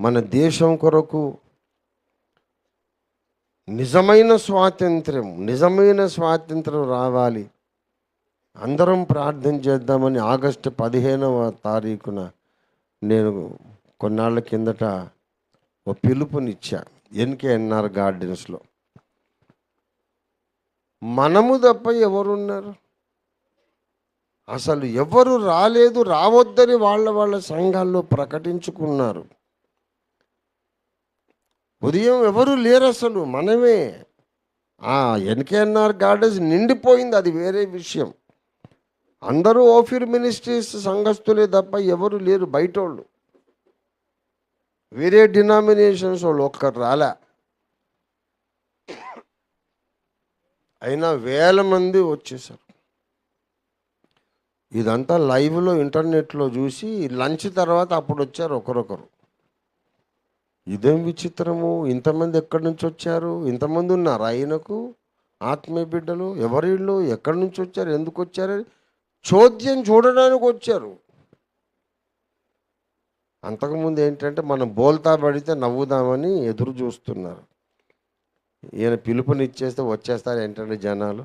మన దేశం కొరకు నిజమైన స్వాతంత్రం రావాలి. అందరం ప్రార్థన చేద్దామని ఆగస్టు 15వ తారీఖున నేను కొన్నాళ్ళ కిందట ఒక పిలుపునిచ్చా ఎన్కేఎన్ఆర్ గార్డెన్స్లో. మనము తప్ప ఎవరున్నారు? అసలు ఎవరు రాలేదు, రావద్దని వాళ్ళ సంఘాల్లో ప్రకటించుకున్నారు. ఉదయం ఎవరు లేరు, అసలు మనమే. ఎన్కేఎన్ఆర్ గార్డెన్స్ నిండిపోయింది, అది వేరే విషయం. అందరూ ఓఫీర్ మినిస్ట్రీస్ సంఘస్థులే తప్ప ఎవరు లేరు, బయటోళ్ళు, వేరే డినామినేషన్స్ వాళ్ళు ఒక్కరు రాలే. అయినా వేల మంది వచ్చేసారు. ఇదంతా లైవ్లో ఇంటర్నెట్లో చూసి లంచ్ తర్వాత అప్పుడు వచ్చారు ఒకరొకరు. ఇదేం విచిత్రము, ఇంతమంది ఎక్కడి నుంచి వచ్చారు? ఇంతమంది ఉన్నారు ఆయనకు ఆత్మీయ బిడ్డలు. ఎవరిళ్ళు, ఎక్కడి నుంచి వచ్చారు, ఎందుకు వచ్చారని చోద్యం చూడడానికి వచ్చారు. అంతకుముందు ఏంటంటే మనం బోల్తా పడితే నవ్వుదామని ఎదురు చూస్తున్నారు. ఈయన పిలుపునిచ్చేస్తే వచ్చేస్తారు ఏంటంటే జనాలు.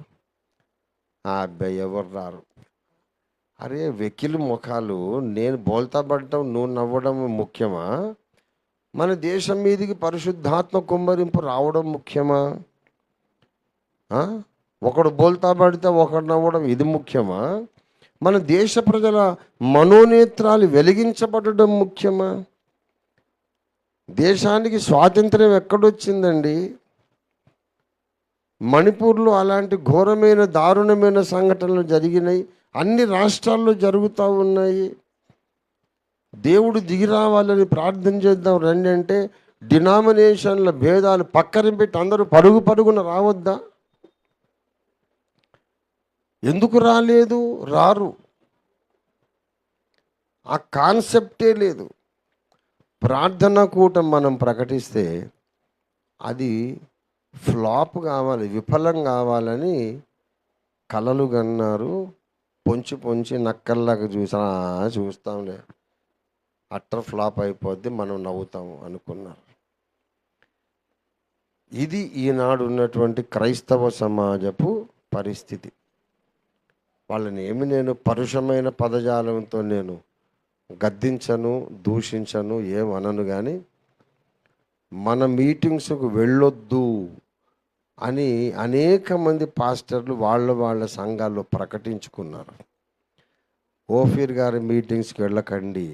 ఆ అబ్బాయి ఎవరు రారు. అరే వెకిలి ముఖాలు, నేను బోల్తా పడటం నువ్వు నవ్వడం ముఖ్యమా? మన దేశం మీదికి పరిశుద్ధాత్మ కుమ్మరింపు రావడం ముఖ్యమా? ఒకడు బోల్తా పడితే ఒకడు నవ్వడం ఇది ముఖ్యమా? మన దేశ ప్రజల మనోనేత్రాలు వెలిగించబడడం ముఖ్యమా? దేశానికి స్వాతంత్ర్యం ఎక్కడొచ్చిందండి? మణిపూర్లో అలాంటి ఘోరమైన దారుణమైన సంఘటనలు జరిగినాయి, అన్ని రాష్ట్రాల్లో జరుగుతూ ఉన్నాయి. దేవుడు దిగి రావాలని ప్రార్థన చేద్దాం రండి అంటే డినామినేషన్ల భేదాలు పక్కన పెట్టి అందరూ పరుగున రావద్దా? ఎందుకు రాలేదు? రారు. ఆ కాన్సెప్టే లేదు. ప్రార్థనా కూటం మనం ప్రకటిస్తే అది ఫ్లాప్ కావాలి, విఫలం కావాలని కలలు కన్నారు. పొంచి నక్కల్లాగా చూస్తాంలే, అట్టర్ ఫ్లాప్ అయిపోద్ది, మనం నవ్వుతాము అనుకున్నారు. ఇది ఈనాడు ఉన్నటువంటి క్రైస్తవ సమాజపు పరిస్థితి. వాళ్ళని నేను పరుషమైన పదజాలంతో నేను గద్దించను, దూషించను, ఏమనను. కానీ మన మీటింగ్స్కు వెళ్ళొద్దు అని అనేక మంది పాస్టర్లు వాళ్ళ సంఘాల్లో ప్రకటించుకున్నారు. ఓఫీర్ గారి మీటింగ్స్కి వెళ్ళకండి,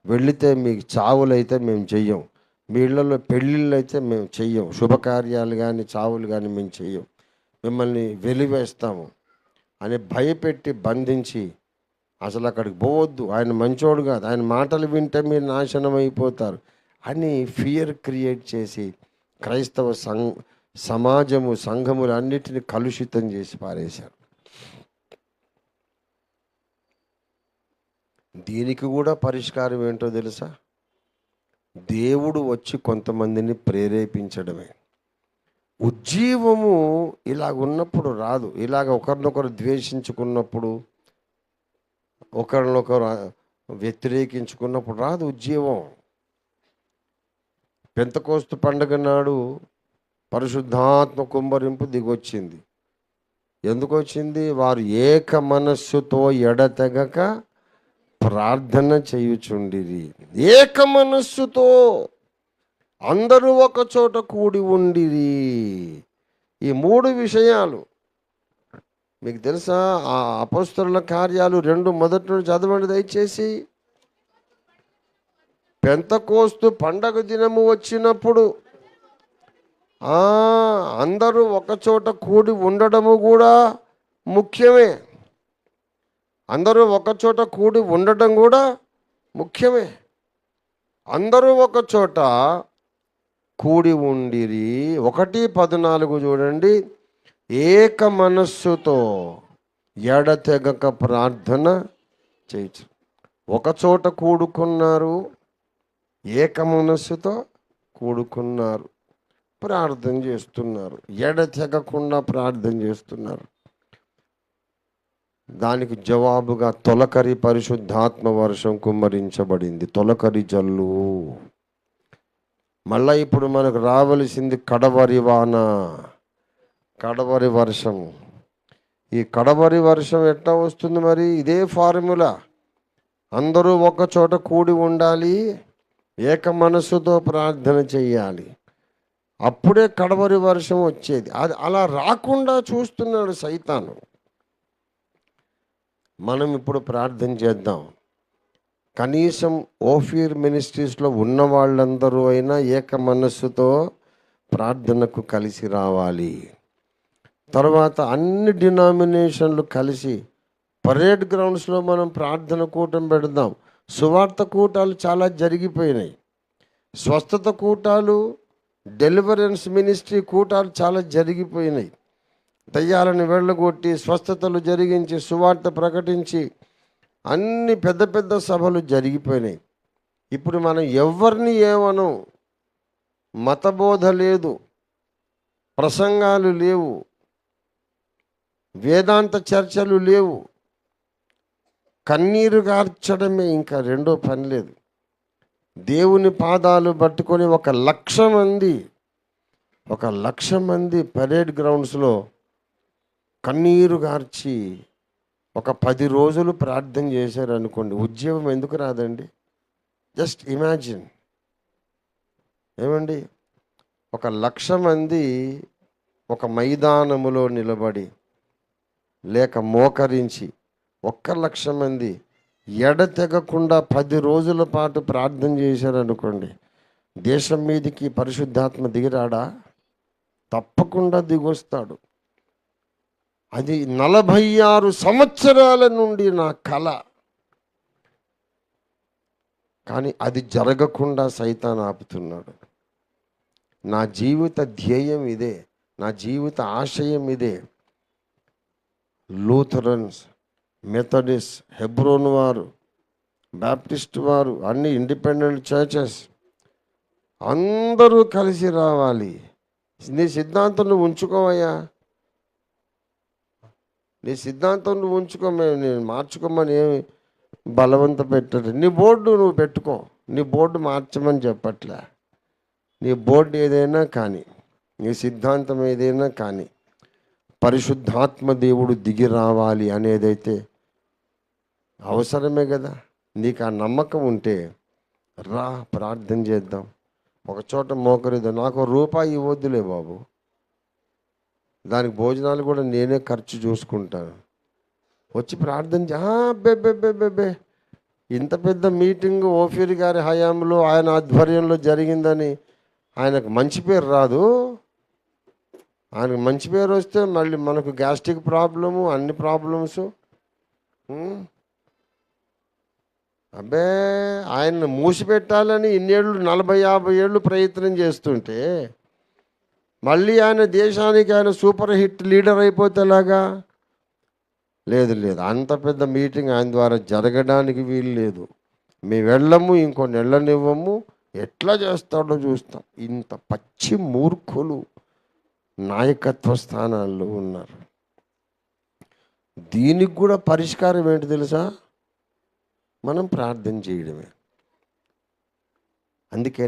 వెళితే మీకు చావులైతే మేము చెయ్యం, మీ ఇళ్లలో పెళ్ళిళ్ళు అయితే మేము చెయ్యం, శుభకార్యాలు కానీ చావులు కానీ మేము చెయ్యం, మిమ్మల్ని వెలివేస్తాము అని భయపెట్టి బంధించి అసలు అక్కడికి పోవద్దు, ఆయన మంచోడు కాదు, ఆయన మాటలు వింటే మీరు నాశనం అయిపోతారు అని ఫియర్ క్రియేట్ చేసి క్రైస్తవ సంఘములు అన్నిటిని కలుషితం చేసి పారేశారు. దీనికి కూడా పరిష్కారం ఏంటో తెలుసా? దేవుడు వచ్చి కొంతమందిని ప్రేరేపించడమే. ఉజ్జీవము ఇలాగ ఉన్నప్పుడు రాదు. ఇలాగ ఒకరినొకరు ద్వేషించుకున్నప్పుడు, ఒకరినొకరు వ్యతిరేకించుకున్నప్పుడు రాదు ఉజ్జీవం. పెంతెకోస్తు పండుగ నాడు పరిశుద్ధాత్మ కుమ్మరింపు దిగొచ్చింది. ఎందుకు వచ్చింది? వారు ఏక మనస్సుతో ఎడతెగక ప్రార్థన చేయుచుండిరి. ఏక మనస్సుతో అందరూ ఒక చోట కూడి ఉండిరి. ఈ మూడు విషయాలు మీకు తెలుసా? ఆ అపోస్తలుల కార్యాలు 2 మొదటి నుండి చదవండి దయచేసి. పెంతెకోస్తు పండగ దినము వచ్చినప్పుడు అందరూ ఒకచోట కూడి ఉండడము కూడా ముఖ్యమే. అందరూ ఒకచోట కూడి ఉండటం కూడా ముఖ్యమే. అందరూ ఒక చోట కూడి ఉండిరి. 1:14 చూడండి. ఏక మనస్సుతో ఎడతెగక ప్రార్థన చేయొచ్చు. ఒకచోట కూడుకున్నారు, ఏక మనస్సుతో కూడుకున్నారు, ప్రార్థన చేస్తున్నారు, ఎడతెగకుండా ప్రార్థన చేస్తున్నారు. దానికి జవాబుగా తొలకరి పరిశుద్ధాత్మ వర్షం కుమ్మరించబడింది. తొలకరి జల్లు. మళ్ళీ ఇప్పుడు మనకు రావలసింది కడవరి వాన, కడవరి వర్షం. ఈ కడవరి వర్షం ఎట్లా వస్తుంది మరి? ఇదే ఫార్ములా. అందరూ ఒక చోట కూడి ఉండాలి, ఏక మనస్సుతో ప్రార్థన చెయ్యాలి, అప్పుడే కడవరి వర్షం వచ్చేది. అది అలా రాకుండా చూస్తున్నాడు సైతాను. మనం ఇప్పుడు ప్రార్థన చేద్దాం. కనీసం ఓఫీర్ మినిస్ట్రీస్లో ఉన్న వాళ్ళందరూ అయినా ఏక మనస్సుతో ప్రార్థనకు కలిసి రావాలి. తర్వాత అన్ని డినామినేషన్లు కలిసి పరేడ్ గ్రౌండ్స్లో మనం ప్రార్థన కూటం పెడదాం. సువార్త కూటాలు చాలా జరిగిపోయినాయి. స్వస్థత కూటాలు, డెలివరెన్స్ మినిస్ట్రీ కూటాలు చాలా జరిగిపోయినాయి. దయ్యాలను వెళ్ళగొట్టి స్వస్థతలు జరిగించి సువార్త ప్రకటించి అన్ని పెద్ద పెద్ద సభలు జరిగిపోయినాయి. ఇప్పుడు మనం ఎవరిని ఏమనం, మతబోధ లేదు, ప్రసంగాలు లేవు, వేదాంత చర్చలు లేవు, కన్నీరు కార్చడమే ఇంకా రెండో పని లేదు. దేవుని పాదాలు పట్టుకొని 1,00,000 మంది పరేడ్ గ్రౌండ్స్లో కన్నీరు గార్చి ఒక 10 రోజులు ప్రార్థన చేశారు అనుకోండి, ఉద్యోగం ఎందుకు రాదండి? Just imagine. ఏమండి, 1,00,000 మంది ఒక మైదానములో నిలబడి లేక మోకరించి 1,00,000 మంది ఎడతెగకుండా 10 రోజుల పాటు ప్రార్థన చేశారనుకోండి, దేశం మీదకి పరిశుద్ధాత్మ దిగిరాడా? తప్పకుండా దిగొస్తాడు. అది 46 సంవత్సరాల నుండి నా కల. కానీ అది జరగకుండా సైతాన్ ఆపుతున్నాడు. నా జీవిత ధ్యేయం ఇదే, నా జీవిత ఆశయం ఇదే. లూథరన్స్, మెథడిస్ట్, హెబ్రోన్ వారు, బాప్టిస్ట్ వారు, అన్ని ఇండిపెండెంట్ చర్చెస్ అందరూ కలిసి రావాలి. నీ సిద్ధాంతం నువ్వు ఉంచుకోవయ్యా, నీ సిద్ధాంతం నువ్వు ఉంచుకో, నేను మార్చుకోమని ఏమి బలవంత పెట్టరు. నీ బోర్డు నువ్వు పెట్టుకో, నీ బోర్డు మార్చమని చెప్పట్లే. నీ బోర్డు ఏదైనా కానీ, నీ సిద్ధాంతం ఏదైనా కానీ, పరిశుద్ధాత్మ దేవుడు దిగి రావాలి అనేదైతే అవసరమే కదా. నీకు ఆ నమ్మకం ఉంటే రా, ప్రార్థన చేద్దాం. ఒక చోట మోకరిద్దాం. నాకు రూపాయి ఇవ్వద్దులే బాబు, దానికి భోజనాలు కూడా నేనే ఖర్చు చూసుకుంటాను. వచ్చి ప్రార్థన బెబ్బే ఇంత పెద్ద మీటింగ్ ఓఫీర్ గారి హయాంలో ఆయన ఆధ్వర్యంలో జరిగిందని ఆయనకు మంచి పేరు రాదు. ఆయనకు మంచి పేరు వస్తే మళ్ళీ మనకు గ్యాస్ట్రిక్ ప్రాబ్లము, అన్ని ప్రాబ్లమ్స్. అబ్బే, ఆయన మూసిపెట్టాలని ఇన్నేళ్ళు 40-50 ఏళ్ళు ప్రయత్నం చేస్తుంటే మళ్ళీ ఆయన దేశానికి ఆయన సూపర్ హిట్ లీడర్ అయిపోతే ఎలాగా? లేదు, అంత పెద్ద మీటింగ్ ఆయన ద్వారా జరగడానికి వీలు లేదు. మేము వెళ్ళము, ఇంకొన్ని వెళ్ళనివ్వము. ఎట్లా చేస్తాడో చూస్తాం. ఇంత పచ్చి మూర్ఖులు నాయకత్వ స్థానాల్లో ఉన్నారు. దీనికి కూడా పరిష్కారం ఏంటి తెలుసా? మనం ప్రార్థన చేయడమే. అందుకే